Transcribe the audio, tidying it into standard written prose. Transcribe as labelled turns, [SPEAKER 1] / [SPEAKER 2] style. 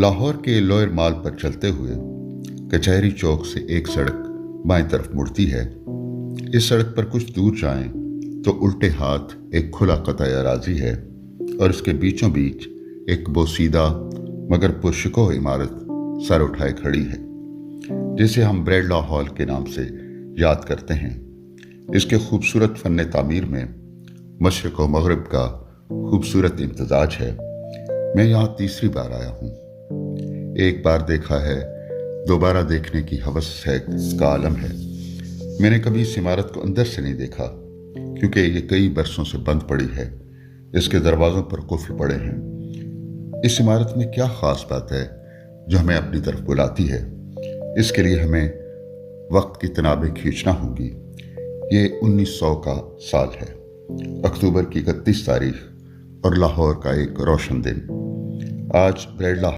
[SPEAKER 1] लाहौर के लोअर माल पर चलते हुए कचहरी चौक से एक सड़क बाएं तरफ मुड़ती है। इस सड़क पर कुछ दूर जाएं तो उल्टे हाथ एक खुला कतई अराजी है और इसके बीचों बीच एक बोसीदा मगर पुरशको इमारत सर उठाए खड़ी है, जिसे हम ब्रेडला हॉल के नाम से याद करते हैं। इसके खूबसूरत फन तामीर में मशरक़ व मग़रिब का खूबसूरत इम्तजाज है। मैं यहाँ तीसरी बार आया हूँ। एक बार देखा है, दोबारा देखने की हवस है, इसका आलम है। मैंने कभी इस इमारत को अंदर से नहीं देखा क्योंकि ये कई बरसों से बंद पड़ी है। इसके दरवाज़ों पर कुफ़्ल पड़े हैं। इस इमारत में क्या ख़ास बात है जो हमें अपनी तरफ बुलाती है? इसके लिए हमें वक्त की तनाबें खींचना होंगी। ये 1900 का साल है, अक्टूबर की 31 तारीख और लाहौर का एक रोशन दिन। आज ब्रेडला